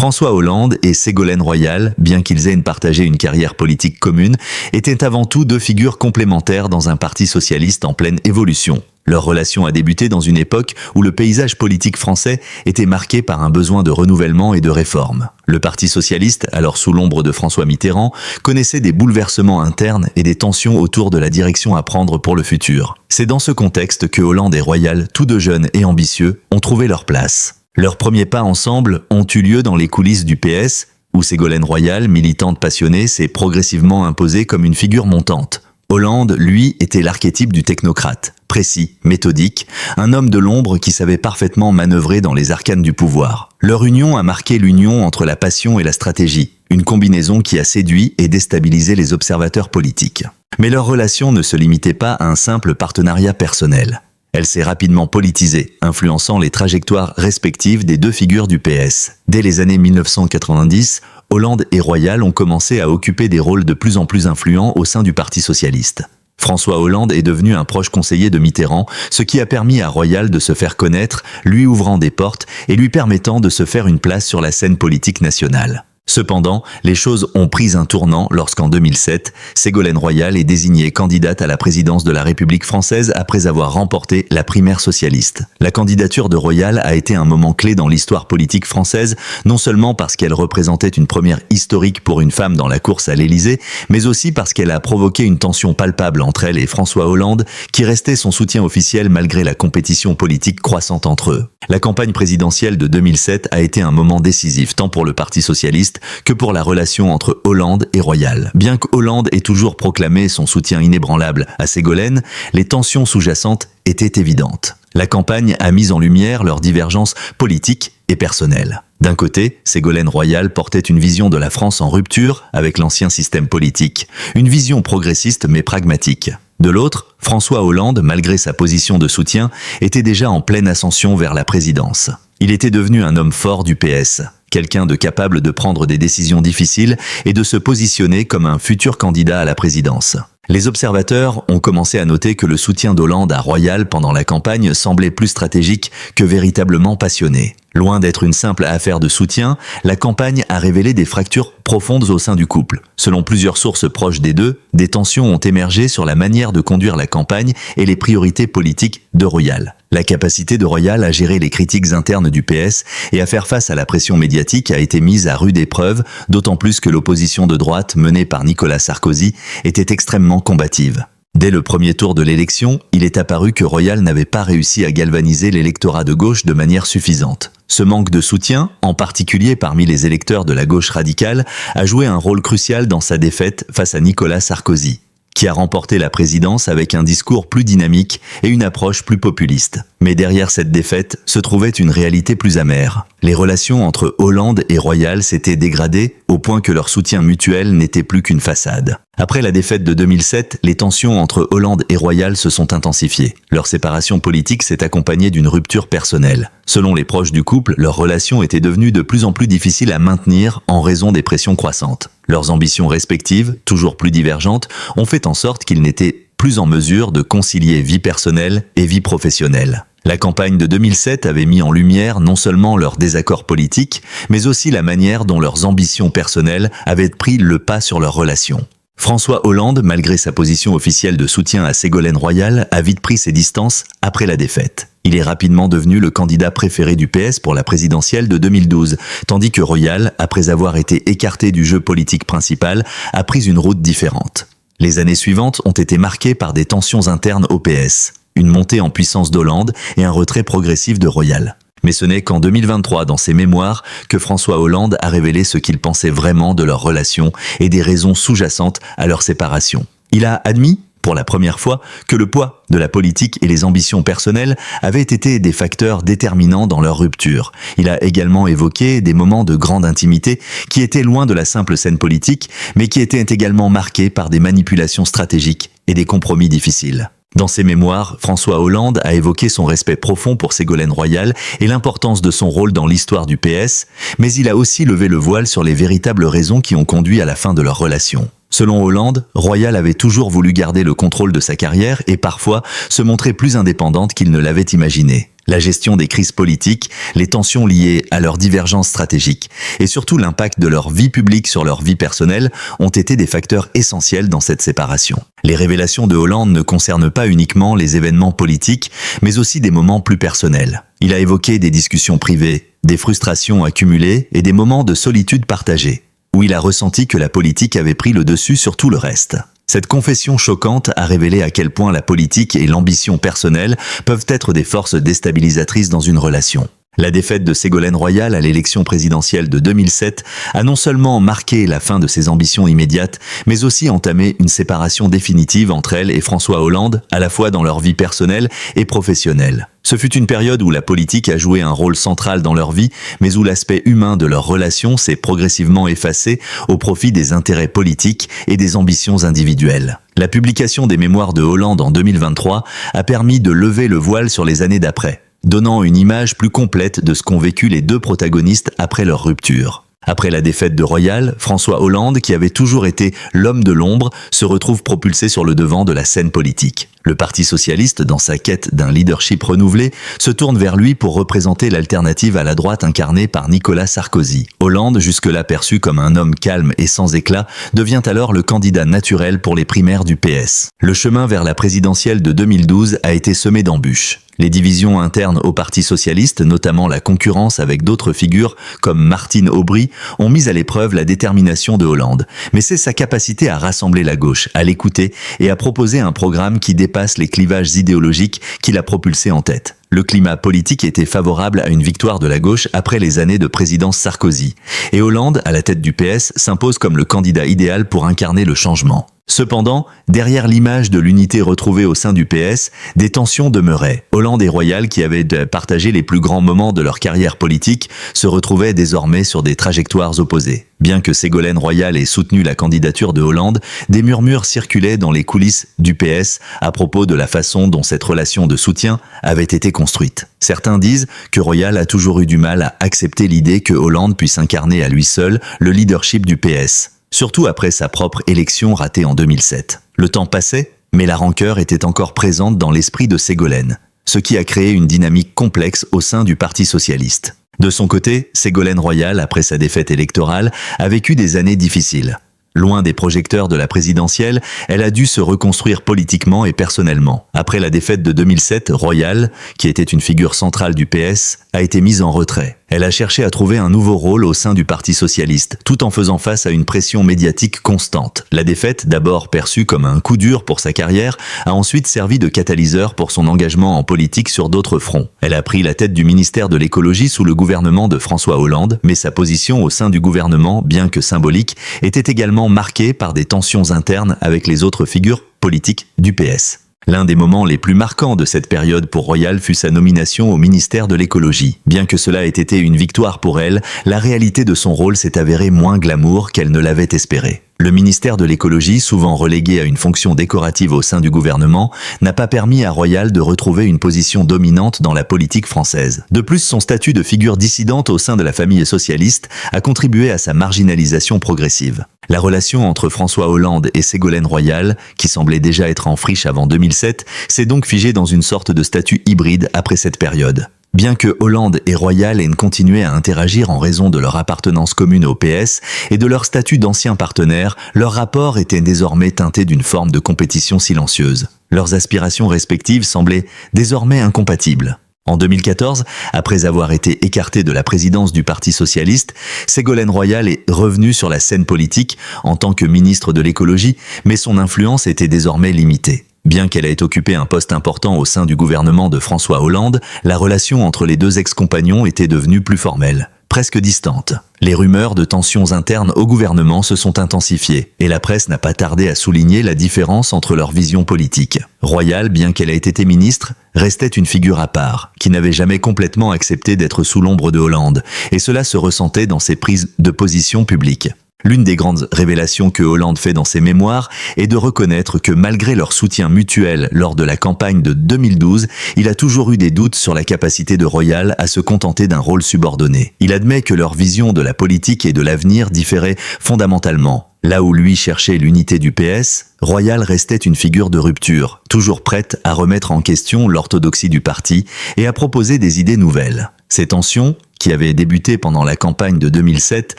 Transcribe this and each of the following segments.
François Hollande et Ségolène Royal, bien qu'ils aient partagé une carrière politique commune, étaient avant tout deux figures complémentaires dans un parti socialiste en pleine évolution. Leur relation a débuté dans une époque où le paysage politique français était marqué par un besoin de renouvellement et de réforme. Le Parti socialiste, alors sous l'ombre de François Mitterrand, connaissait des bouleversements internes et des tensions autour de la direction à prendre pour le futur. C'est dans ce contexte que Hollande et Royal, tous deux jeunes et ambitieux, ont trouvé leur place. Leurs premiers pas ensemble ont eu lieu dans les coulisses du PS, où Ségolène Royal, militante passionnée, s'est progressivement imposée comme une figure montante. Hollande, lui, était l'archétype du technocrate, précis, méthodique, un homme de l'ombre qui savait parfaitement manœuvrer dans les arcanes du pouvoir. Leur union a marqué l'union entre la passion et la stratégie, une combinaison qui a séduit et déstabilisé les observateurs politiques. Mais leur relation ne se limitait pas à un simple partenariat personnel. Elle s'est rapidement politisée, influençant les trajectoires respectives des deux figures du PS. Dès les années 1990, Hollande et Royal ont commencé à occuper des rôles de plus en plus influents au sein du Parti socialiste. François Hollande est devenu un proche conseiller de Mitterrand, ce qui a permis à Royal de se faire connaître, lui ouvrant des portes et lui permettant de se faire une place sur la scène politique nationale. Cependant, les choses ont pris un tournant lorsqu'en 2007, Ségolène Royal est désignée candidate à la présidence de la République française après avoir remporté la primaire socialiste. La candidature de Royal a été un moment clé dans l'histoire politique française, non seulement parce qu'elle représentait une première historique pour une femme dans la course à l'Élysée, mais aussi parce qu'elle a provoqué une tension palpable entre elle et François Hollande, qui restait son soutien officiel malgré la compétition politique croissante entre eux. La campagne présidentielle de 2007 a été un moment décisif tant pour le Parti socialiste que pour la relation entre Hollande et Royal. Bien que Hollande ait toujours proclamé son soutien inébranlable à Ségolène, les tensions sous-jacentes étaient évidentes. La campagne a mis en lumière leurs divergences politiques et personnelles. D'un côté, Ségolène Royal portait une vision de la France en rupture avec l'ancien système politique, une vision progressiste mais pragmatique. De l'autre, François Hollande, malgré sa position de soutien, était déjà en pleine ascension vers la présidence. Il était devenu un homme fort du PS, quelqu'un de capable de prendre des décisions difficiles et de se positionner comme un futur candidat à la présidence. Les observateurs ont commencé à noter que le soutien d'Hollande à Royal pendant la campagne semblait plus stratégique que véritablement passionné. Loin d'être une simple affaire de soutien, la campagne a révélé des fractures profondes au sein du couple. Selon plusieurs sources proches des deux, des tensions ont émergé sur la manière de conduire la campagne et les priorités politiques de Royal. La capacité de Royal à gérer les critiques internes du PS et à faire face à la pression médiatique a été mise à rude épreuve, d'autant plus que l'opposition de droite menée par Nicolas Sarkozy était extrêmement combative. Dès le premier tour de l'élection, il est apparu que Royal n'avait pas réussi à galvaniser l'électorat de gauche de manière suffisante. Ce manque de soutien, en particulier parmi les électeurs de la gauche radicale, a joué un rôle crucial dans sa défaite face à Nicolas Sarkozy, qui a remporté la présidence avec un discours plus dynamique et une approche plus populiste. Mais derrière cette défaite se trouvait une réalité plus amère. Les relations entre Hollande et Royal s'étaient dégradées au point que leur soutien mutuel n'était plus qu'une façade. Après la défaite de 2007, les tensions entre Hollande et Royal se sont intensifiées. Leur séparation politique s'est accompagnée d'une rupture personnelle. Selon les proches du couple, leur relation était devenue de plus en plus difficile à maintenir en raison des pressions croissantes. Leurs ambitions respectives, toujours plus divergentes, ont fait en sorte qu'ils n'étaient plus en mesure de concilier vie personnelle et vie professionnelle. La campagne de 2007 avait mis en lumière non seulement leurs désaccords politiques, mais aussi la manière dont leurs ambitions personnelles avaient pris le pas sur leur relation. François Hollande, malgré sa position officielle de soutien à Ségolène Royal, a vite pris ses distances après la défaite. Il est rapidement devenu le candidat préféré du PS pour la présidentielle de 2012, tandis que Royal, après avoir été écarté du jeu politique principal, a pris une route différente. Les années suivantes ont été marquées par des tensions internes au PS, une montée en puissance d'Hollande et un retrait progressif de Royal. Mais ce n'est qu'en 2023, dans ses mémoires, que François Hollande a révélé ce qu'il pensait vraiment de leur relation et des raisons sous-jacentes à leur séparation. Il a admis, pour la première fois, que le poids de la politique et les ambitions personnelles avaient été des facteurs déterminants dans leur rupture. Il a également évoqué des moments de grande intimité qui étaient loin de la simple scène politique, mais qui étaient également marqués par des manipulations stratégiques et des compromis difficiles. Dans ses mémoires, François Hollande a évoqué son respect profond pour Ségolène Royal et l'importance de son rôle dans l'histoire du PS, mais il a aussi levé le voile sur les véritables raisons qui ont conduit à la fin de leur relation. Selon Hollande, Royal avait toujours voulu garder le contrôle de sa carrière et parfois se montrer plus indépendante qu'il ne l'avait imaginé. La gestion des crises politiques, les tensions liées à leurs divergences stratégiques et surtout l'impact de leur vie publique sur leur vie personnelle ont été des facteurs essentiels dans cette séparation. Les révélations de Hollande ne concernent pas uniquement les événements politiques, mais aussi des moments plus personnels. Il a évoqué des discussions privées, des frustrations accumulées et des moments de solitude partagée, où il a ressenti que la politique avait pris le dessus sur tout le reste. Cette confession choquante a révélé à quel point la politique et l'ambition personnelle peuvent être des forces déstabilisatrices dans une relation. La défaite de Ségolène Royal à l'élection présidentielle de 2007 a non seulement marqué la fin de ses ambitions immédiates, mais aussi entamé une séparation définitive entre elle et François Hollande, à la fois dans leur vie personnelle et professionnelle. Ce fut une période où la politique a joué un rôle central dans leur vie, mais où l'aspect humain de leur relation s'est progressivement effacé au profit des intérêts politiques et des ambitions individuelles. La publication des mémoires de Hollande en 2023 a permis de lever le voile sur les années d'après, donnant une image plus complète de ce qu'ont vécu les deux protagonistes après leur rupture. Après la défaite de Royal, François Hollande, qui avait toujours été l'homme de l'ombre, se retrouve propulsé sur le devant de la scène politique. Le Parti socialiste, dans sa quête d'un leadership renouvelé, se tourne vers lui pour représenter l'alternative à la droite incarnée par Nicolas Sarkozy. Hollande, jusque-là perçu comme un homme calme et sans éclat, devient alors le candidat naturel pour les primaires du PS. Le chemin vers la présidentielle de 2012 a été semé d'embûches. Les divisions internes au Parti socialiste, notamment la concurrence avec d'autres figures comme Martine Aubry, ont mis à l'épreuve la détermination de Hollande. Mais c'est sa capacité à rassembler la gauche, à l'écouter et à proposer un programme qui dépasse les clivages idéologiques qui l'a propulsé en tête. Le climat politique était favorable à une victoire de la gauche après les années de présidence Sarkozy. Et Hollande, à la tête du PS, s'impose comme le candidat idéal pour incarner le changement. Cependant, derrière l'image de l'unité retrouvée au sein du PS, des tensions demeuraient. Hollande et Royal, qui avaient partagé les plus grands moments de leur carrière politique, se retrouvaient désormais sur des trajectoires opposées. Bien que Ségolène Royal ait soutenu la candidature de Hollande, des murmures circulaient dans les coulisses du PS à propos de la façon dont cette relation de soutien avait été construite. Certains disent que Royal a toujours eu du mal à accepter l'idée que Hollande puisse incarner à lui seul le leadership du PS. Surtout après sa propre élection ratée en 2007. Le temps passait, mais la rancœur était encore présente dans l'esprit de Ségolène, ce qui a créé une dynamique complexe au sein du Parti socialiste. De son côté, Ségolène Royal, après sa défaite électorale, a vécu des années difficiles. Loin des projecteurs de la présidentielle, elle a dû se reconstruire politiquement et personnellement. Après la défaite de 2007, Royal, qui était une figure centrale du PS, a été mise en retrait. Elle a cherché à trouver un nouveau rôle au sein du Parti socialiste, tout en faisant face à une pression médiatique constante. La défaite, d'abord perçue comme un coup dur pour sa carrière, a ensuite servi de catalyseur pour son engagement en politique sur d'autres fronts. Elle a pris la tête du ministère de l'écologie sous le gouvernement de François Hollande, mais sa position au sein du gouvernement, bien que symbolique, était également marquée par des tensions internes avec les autres figures politiques du PS. L'un des moments les plus marquants de cette période pour Royal fut sa nomination au ministère de l'écologie. Bien que cela ait été une victoire pour elle, la réalité de son rôle s'est avérée moins glamour qu'elle ne l'avait espéré. Le ministère de l'écologie, souvent relégué à une fonction décorative au sein du gouvernement, n'a pas permis à Royal de retrouver une position dominante dans la politique française. De plus, son statut de figure dissidente au sein de la famille socialiste a contribué à sa marginalisation progressive. La relation entre François Hollande et Ségolène Royal, qui semblait déjà être en friche avant 2007, s'est donc figée dans une sorte de statut hybride après cette période. Bien que Hollande et Royal aient continué à interagir en raison de leur appartenance commune au PS et de leur statut d'anciens partenaires, leur rapport était désormais teinté d'une forme de compétition silencieuse. Leurs aspirations respectives semblaient désormais incompatibles. En 2014, après avoir été écartée de la présidence du Parti socialiste, Ségolène Royal est revenue sur la scène politique en tant que ministre de l'écologie, mais son influence était désormais limitée. Bien qu'elle ait occupé un poste important au sein du gouvernement de François Hollande, la relation entre les deux ex-compagnons était devenue plus formelle, presque distante. Les rumeurs de tensions internes au gouvernement se sont intensifiées, et la presse n'a pas tardé à souligner la différence entre leurs visions politiques. Royal, bien qu'elle ait été ministre, restait une figure à part, qui n'avait jamais complètement accepté d'être sous l'ombre de Hollande, et cela se ressentait dans ses prises de position publiques. L'une des grandes révélations que Hollande fait dans ses mémoires est de reconnaître que malgré leur soutien mutuel lors de la campagne de 2012, il a toujours eu des doutes sur la capacité de Royal à se contenter d'un rôle subordonné. Il admet que leur vision de la politique et de l'avenir différait fondamentalement. Là où lui cherchait l'unité du PS, Royal restait une figure de rupture, toujours prête à remettre en question l'orthodoxie du parti et à proposer des idées nouvelles. Ces tensions, qui avaient débuté pendant la campagne de 2007,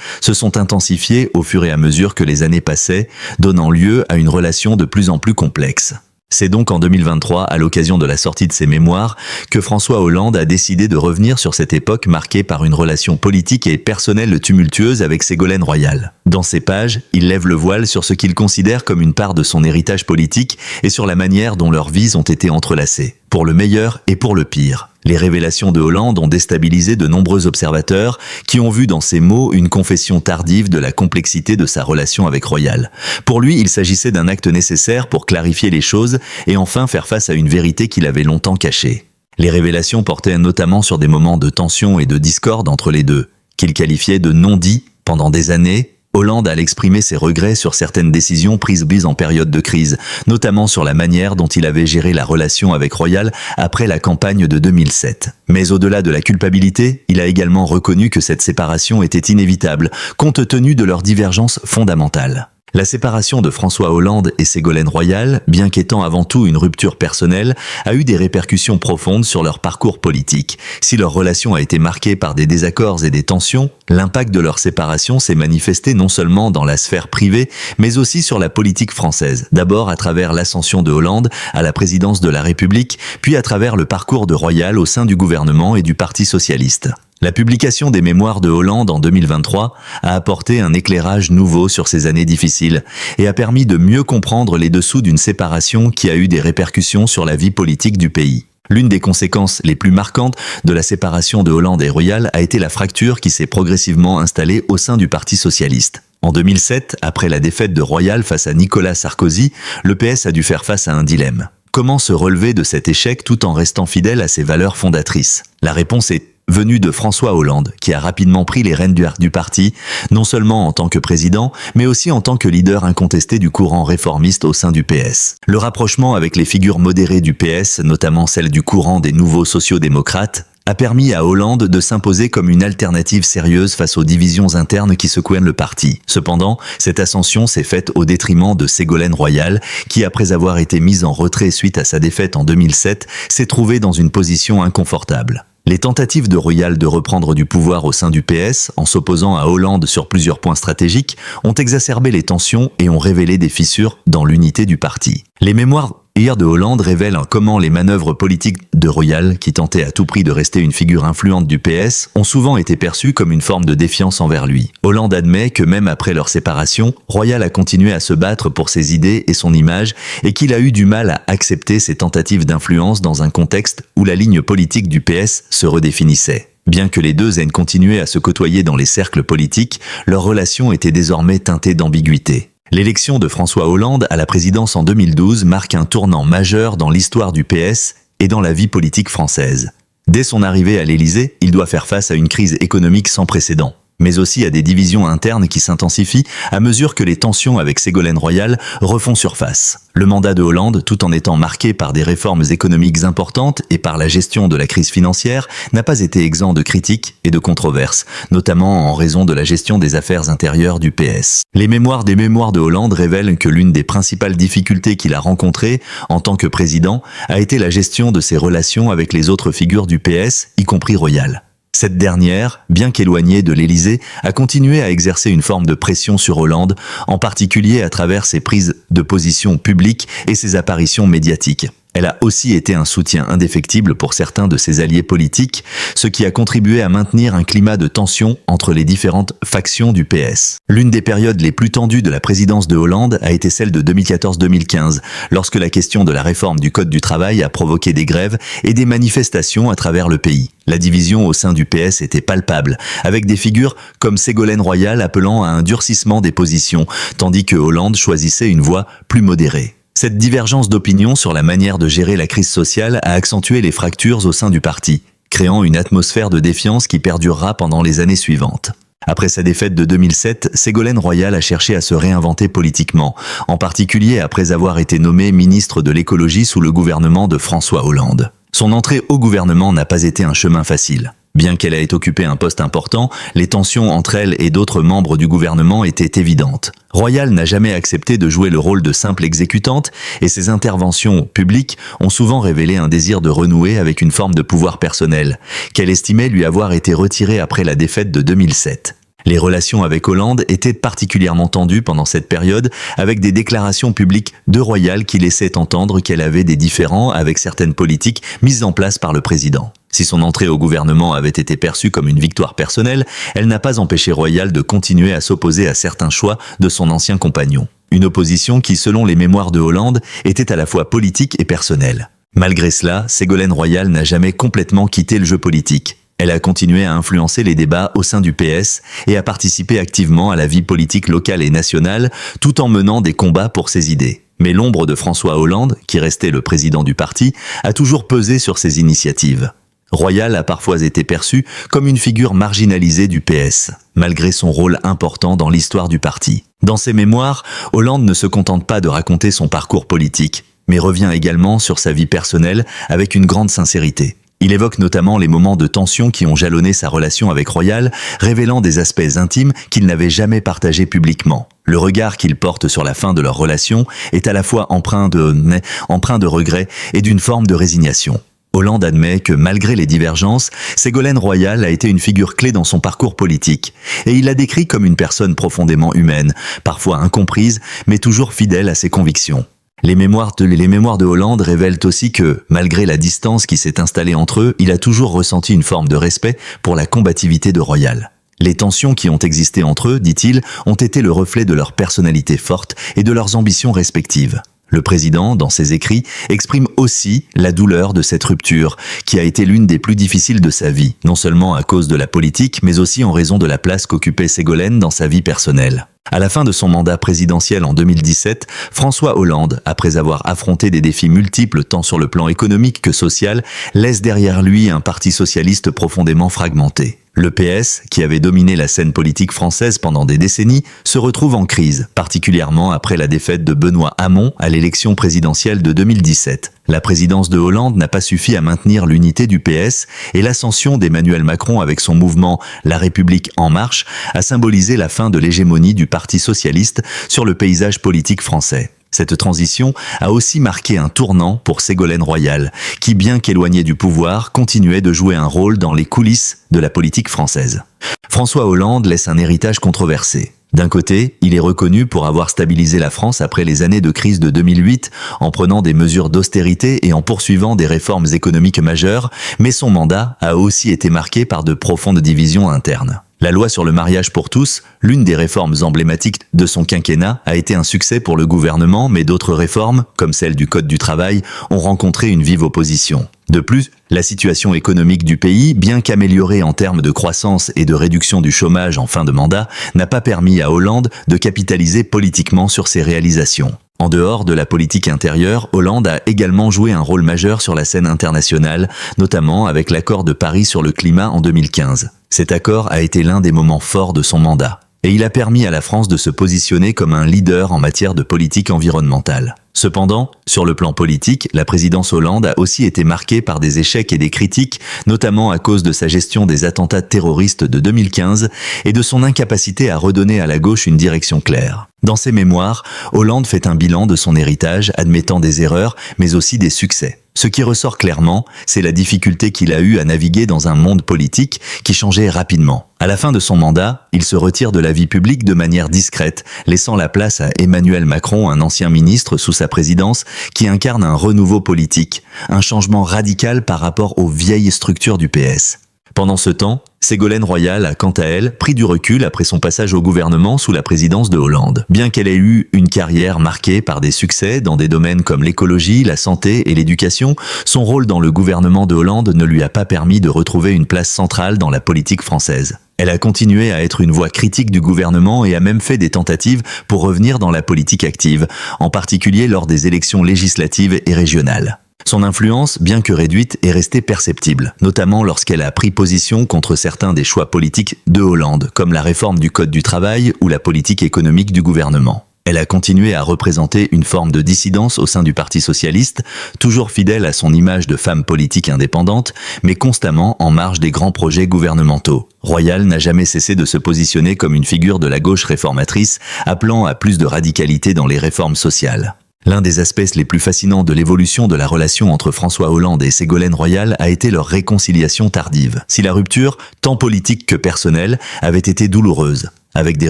se sont intensifiées au fur et à mesure que les années passaient, donnant lieu à une relation de plus en plus complexe. C'est donc en 2023, à l'occasion de la sortie de ses mémoires, que François Hollande a décidé de revenir sur cette époque marquée par une relation politique et personnelle tumultueuse avec Ségolène Royal. Dans ces pages, il lève le voile sur ce qu'il considère comme une part de son héritage politique et sur la manière dont leurs vies ont été entrelacées, pour le meilleur et pour le pire. Les révélations de Hollande ont déstabilisé de nombreux observateurs qui ont vu dans ces mots une confession tardive de la complexité de sa relation avec Royal. Pour lui, il s'agissait d'un acte nécessaire pour clarifier les choses et enfin faire face à une vérité qu'il avait longtemps cachée. Les révélations portaient notamment sur des moments de tension et de discorde entre les deux, qu'il qualifiait de non-dits pendant des années. Hollande a exprimé ses regrets sur certaines décisions prises en période de crise, notamment sur la manière dont il avait géré la relation avec Royal après la campagne de 2007. Mais au-delà de la culpabilité, il a également reconnu que cette séparation était inévitable, compte tenu de leurs divergences fondamentales. La séparation de François Hollande et Ségolène Royal, bien qu'étant avant tout une rupture personnelle, a eu des répercussions profondes sur leur parcours politique. Si leur relation a été marquée par des désaccords et des tensions, l'impact de leur séparation s'est manifesté non seulement dans la sphère privée, mais aussi sur la politique française. D'abord à travers l'ascension de Hollande à la présidence de la République, puis à travers le parcours de Royal au sein du gouvernement et du Parti socialiste. La publication des mémoires de Hollande en 2023 a apporté un éclairage nouveau sur ces années difficiles et a permis de mieux comprendre les dessous d'une séparation qui a eu des répercussions sur la vie politique du pays. L'une des conséquences les plus marquantes de la séparation de Hollande et Royal a été la fracture qui s'est progressivement installée au sein du Parti socialiste. En 2007, après la défaite de Royal face à Nicolas Sarkozy, le PS a dû faire face à un dilemme. Comment se relever de cet échec tout en restant fidèle à ses valeurs fondatrices ? La réponse est venu de François Hollande, qui a rapidement pris les rênes du parti, non seulement en tant que président, mais aussi en tant que leader incontesté du courant réformiste au sein du PS. Le rapprochement avec les figures modérées du PS, notamment celle du courant des nouveaux sociaux-démocrates, a permis à Hollande de s'imposer comme une alternative sérieuse face aux divisions internes qui secouaient le parti. Cependant, cette ascension s'est faite au détriment de Ségolène Royal, qui, après avoir été mise en retrait suite à sa défaite en 2007, s'est trouvée dans une position inconfortable. Les tentatives de Royal de reprendre du pouvoir au sein du PS, en s'opposant à Hollande sur plusieurs points stratégiques, ont exacerbé les tensions et ont révélé des fissures dans l'unité du parti. Les mémoires de Hollande révèlent comment les manœuvres politiques de Royal, qui tentait à tout prix de rester une figure influente du PS, ont souvent été perçues comme une forme de défiance envers lui. Hollande admet que même après leur séparation, Royal a continué à se battre pour ses idées et son image et qu'il a eu du mal à accepter ces tentatives d'influence dans un contexte où la ligne politique du PS se redéfinissait. Bien que les deux aient continué à se côtoyer dans les cercles politiques, leur relation était désormais teintée d'ambiguïté. L'élection de François Hollande à la présidence en 2012 marque un tournant majeur dans l'histoire du PS et dans la vie politique française. Dès son arrivée à l'Élysée, il doit faire face à une crise économique sans précédent, mais aussi à des divisions internes qui s'intensifient à mesure que les tensions avec Ségolène Royal refont surface. Le mandat de Hollande, tout en étant marqué par des réformes économiques importantes et par la gestion de la crise financière, n'a pas été exempt de critiques et de controverses, notamment en raison de la gestion des affaires intérieures du PS. Les mémoires des mémoires de Hollande révèlent que l'une des principales difficultés qu'il a rencontrées en tant que président a été la gestion de ses relations avec les autres figures du PS, y compris Royal. Cette dernière, bien qu'éloignée de l'Élysée, a continué à exercer une forme de pression sur Hollande, en particulier à travers ses prises de position publiques et ses apparitions médiatiques. Elle a aussi été un soutien indéfectible pour certains de ses alliés politiques, ce qui a contribué à maintenir un climat de tension entre les différentes factions du PS. L'une des périodes les plus tendues de la présidence de Hollande a été celle de 2014-2015, lorsque la question de la réforme du Code du travail a provoqué des grèves et des manifestations à travers le pays. La division au sein du PS était palpable, avec des figures comme Ségolène Royal appelant à un durcissement des positions, tandis que Hollande choisissait une voie plus modérée. Cette divergence d'opinion sur la manière de gérer la crise sociale a accentué les fractures au sein du parti, créant une atmosphère de défiance qui perdurera pendant les années suivantes. Après sa défaite de 2007, Ségolène Royal a cherché à se réinventer politiquement, en particulier après avoir été nommée ministre de l'écologie sous le gouvernement de François Hollande. Son entrée au gouvernement n'a pas été un chemin facile. Bien qu'elle ait occupé un poste important, les tensions entre elle et d'autres membres du gouvernement étaient évidentes. Royal n'a jamais accepté de jouer le rôle de simple exécutante et ses interventions publiques ont souvent révélé un désir de renouer avec une forme de pouvoir personnel, qu'elle estimait lui avoir été retirée après la défaite de 2007. Les relations avec Hollande étaient particulièrement tendues pendant cette période, avec des déclarations publiques de Royal qui laissaient entendre qu'elle avait des différends avec certaines politiques mises en place par le président. Si son entrée au gouvernement avait été perçue comme une victoire personnelle, elle n'a pas empêché Royal de continuer à s'opposer à certains choix de son ancien compagnon. Une opposition qui, selon les mémoires de Hollande, était à la fois politique et personnelle. Malgré cela, Ségolène Royal n'a jamais complètement quitté le jeu politique. Elle a continué à influencer les débats au sein du PS et à participer activement à la vie politique locale et nationale, tout en menant des combats pour ses idées. Mais l'ombre de François Hollande, qui restait le président du parti, a toujours pesé sur ses initiatives. Royal a parfois été perçu comme une figure marginalisée du PS, malgré son rôle important dans l'histoire du parti. Dans ses mémoires, Hollande ne se contente pas de raconter son parcours politique, mais revient également sur sa vie personnelle avec une grande sincérité. Il évoque notamment les moments de tension qui ont jalonné sa relation avec Royal, révélant des aspects intimes qu'il n'avait jamais partagés publiquement. Le regard qu'il porte sur la fin de leur relation est à la fois empreint de regret et d'une forme de résignation. Hollande admet que malgré les divergences, Ségolène Royal a été une figure clé dans son parcours politique, et il la décrit comme une personne profondément humaine, parfois incomprise, mais toujours fidèle à ses convictions. Les mémoires de Hollande révèlent aussi que, malgré la distance qui s'est installée entre eux, il a toujours ressenti une forme de respect pour la combativité de Royal. Les tensions qui ont existé entre eux, dit-il, ont été le reflet de leur personnalité forte et de leurs ambitions respectives. Le président, dans ses écrits, exprime aussi la douleur de cette rupture, qui a été l'une des plus difficiles de sa vie, non seulement à cause de la politique, mais aussi en raison de la place qu'occupait Ségolène dans sa vie personnelle. À la fin de son mandat présidentiel en 2017, François Hollande, après avoir affronté des défis multiples tant sur le plan économique que social, laisse derrière lui un parti socialiste profondément fragmenté. Le PS, qui avait dominé la scène politique française pendant des décennies, se retrouve en crise, particulièrement après la défaite de Benoît Hamon à l'élection présidentielle de 2017. La présidence de Hollande n'a pas suffi à maintenir l'unité du PS et l'ascension d'Emmanuel Macron avec son mouvement La République en marche a symbolisé la fin de l'hégémonie du Parti socialiste sur le paysage politique français. Cette transition a aussi marqué un tournant pour Ségolène Royal, qui, bien qu'éloignée du pouvoir, continuait de jouer un rôle dans les coulisses de la politique française. François Hollande laisse un héritage controversé. D'un côté, il est reconnu pour avoir stabilisé la France après les années de crise de 2008, en prenant des mesures d'austérité et en poursuivant des réformes économiques majeures, mais son mandat a aussi été marqué par de profondes divisions internes. La loi sur le mariage pour tous, l'une des réformes emblématiques de son quinquennat, a été un succès pour le gouvernement, mais d'autres réformes, comme celle du Code du travail, ont rencontré une vive opposition. De plus, la situation économique du pays, bien qu'améliorée en termes de croissance et de réduction du chômage en fin de mandat, n'a pas permis à Hollande de capitaliser politiquement sur ses réalisations. En dehors de la politique intérieure, Hollande a également joué un rôle majeur sur la scène internationale, notamment avec l'accord de Paris sur le climat en 2015. Cet accord a été l'un des moments forts de son mandat, et il a permis à la France de se positionner comme un leader en matière de politique environnementale. Cependant, sur le plan politique, la présidence Hollande a aussi été marquée par des échecs et des critiques, notamment à cause de sa gestion des attentats terroristes de 2015 et de son incapacité à redonner à la gauche une direction claire. Dans ses mémoires, Hollande fait un bilan de son héritage, admettant des erreurs, mais aussi des succès. Ce qui ressort clairement, c'est la difficulté qu'il a eue à naviguer dans un monde politique qui changeait rapidement. À la fin de son mandat, il se retire de la vie publique de manière discrète, laissant la place à Emmanuel Macron, un ancien ministre sous sa présidence, qui incarne un renouveau politique, un changement radical par rapport aux vieilles structures du PS. Pendant ce temps, Ségolène Royal a, quant à elle, pris du recul après son passage au gouvernement sous la présidence de Hollande. Bien qu'elle ait eu une carrière marquée par des succès dans des domaines comme l'écologie, la santé et l'éducation, son rôle dans le gouvernement de Hollande ne lui a pas permis de retrouver une place centrale dans la politique française. Elle a continué à être une voix critique du gouvernement et a même fait des tentatives pour revenir dans la politique active, en particulier lors des élections législatives et régionales. Son influence, bien que réduite, est restée perceptible, notamment lorsqu'elle a pris position contre certains des choix politiques de Hollande, comme la réforme du Code du travail ou la politique économique du gouvernement. Elle a continué à représenter une forme de dissidence au sein du Parti socialiste, toujours fidèle à son image de femme politique indépendante, mais constamment en marge des grands projets gouvernementaux. Royal n'a jamais cessé de se positionner comme une figure de la gauche réformatrice, appelant à plus de radicalité dans les réformes sociales. L'un des aspects les plus fascinants de l'évolution de la relation entre François Hollande et Ségolène Royal a été leur réconciliation tardive. Si la rupture, tant politique que personnelle, avait été douloureuse, avec des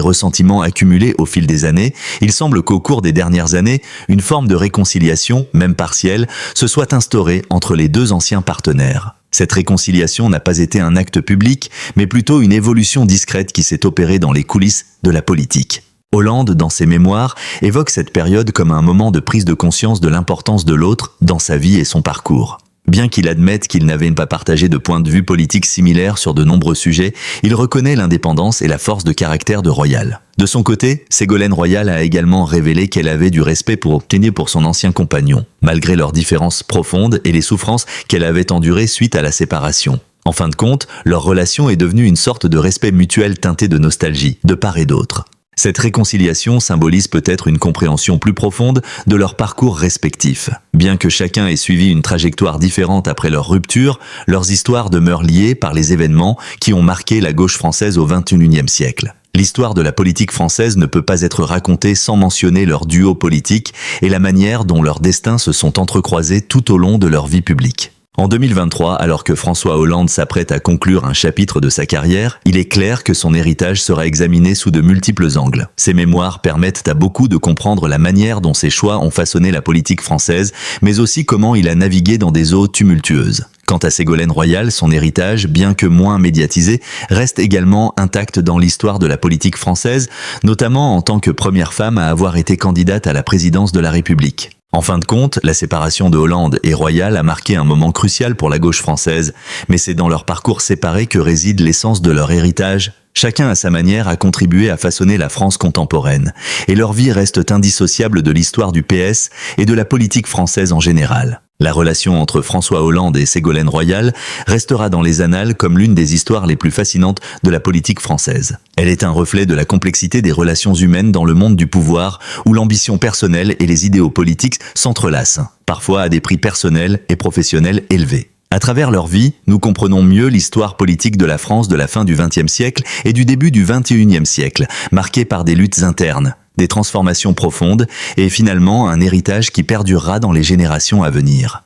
ressentiments accumulés au fil des années, il semble qu'au cours des dernières années, une forme de réconciliation, même partielle, se soit instaurée entre les deux anciens partenaires. Cette réconciliation n'a pas été un acte public, mais plutôt une évolution discrète qui s'est opérée dans les coulisses de la politique. Hollande, dans ses mémoires, évoque cette période comme un moment de prise de conscience de l'importance de l'autre dans sa vie et son parcours. Bien qu'il admette qu'il n'avait pas partagé de points de vue politiques similaires sur de nombreux sujets, il reconnaît l'indépendance et la force de caractère de Royal. De son côté, Ségolène Royal a également révélé qu'elle avait du respect pour son ancien compagnon, malgré leurs différences profondes et les souffrances qu'elle avait endurées suite à la séparation. En fin de compte, leur relation est devenue une sorte de respect mutuel teinté de nostalgie, de part et d'autre. Cette réconciliation symbolise peut-être une compréhension plus profonde de leurs parcours respectifs. Bien que chacun ait suivi une trajectoire différente après leur rupture, leurs histoires demeurent liées par les événements qui ont marqué la gauche française au XXIe siècle. L'histoire de la politique française ne peut pas être racontée sans mentionner leur duo politique et la manière dont leurs destins se sont entrecroisés tout au long de leur vie publique. En 2023, alors que François Hollande s'apprête à conclure un chapitre de sa carrière, il est clair que son héritage sera examiné sous de multiples angles. Ses mémoires permettent à beaucoup de comprendre la manière dont ses choix ont façonné la politique française, mais aussi comment il a navigué dans des eaux tumultueuses. Quant à Ségolène Royal, son héritage, bien que moins médiatisé, reste également intact dans l'histoire de la politique française, notamment en tant que première femme à avoir été candidate à la présidence de la République. En fin de compte, la séparation de Hollande et Royal a marqué un moment crucial pour la gauche française, mais c'est dans leur parcours séparé que réside l'essence de leur héritage. Chacun à sa manière a contribué à façonner la France contemporaine, et leur vie reste indissociable de l'histoire du PS et de la politique française en général. La relation entre François Hollande et Ségolène Royal restera dans les annales comme l'une des histoires les plus fascinantes de la politique française. Elle est un reflet de la complexité des relations humaines dans le monde du pouvoir, où l'ambition personnelle et les idéaux politiques s'entrelacent, parfois à des prix personnels et professionnels élevés. À travers leur vie, nous comprenons mieux l'histoire politique de la France de la fin du XXe siècle et du début du XXIe siècle, marquée par des luttes internes, des transformations profondes et finalement un héritage qui perdurera dans les générations à venir.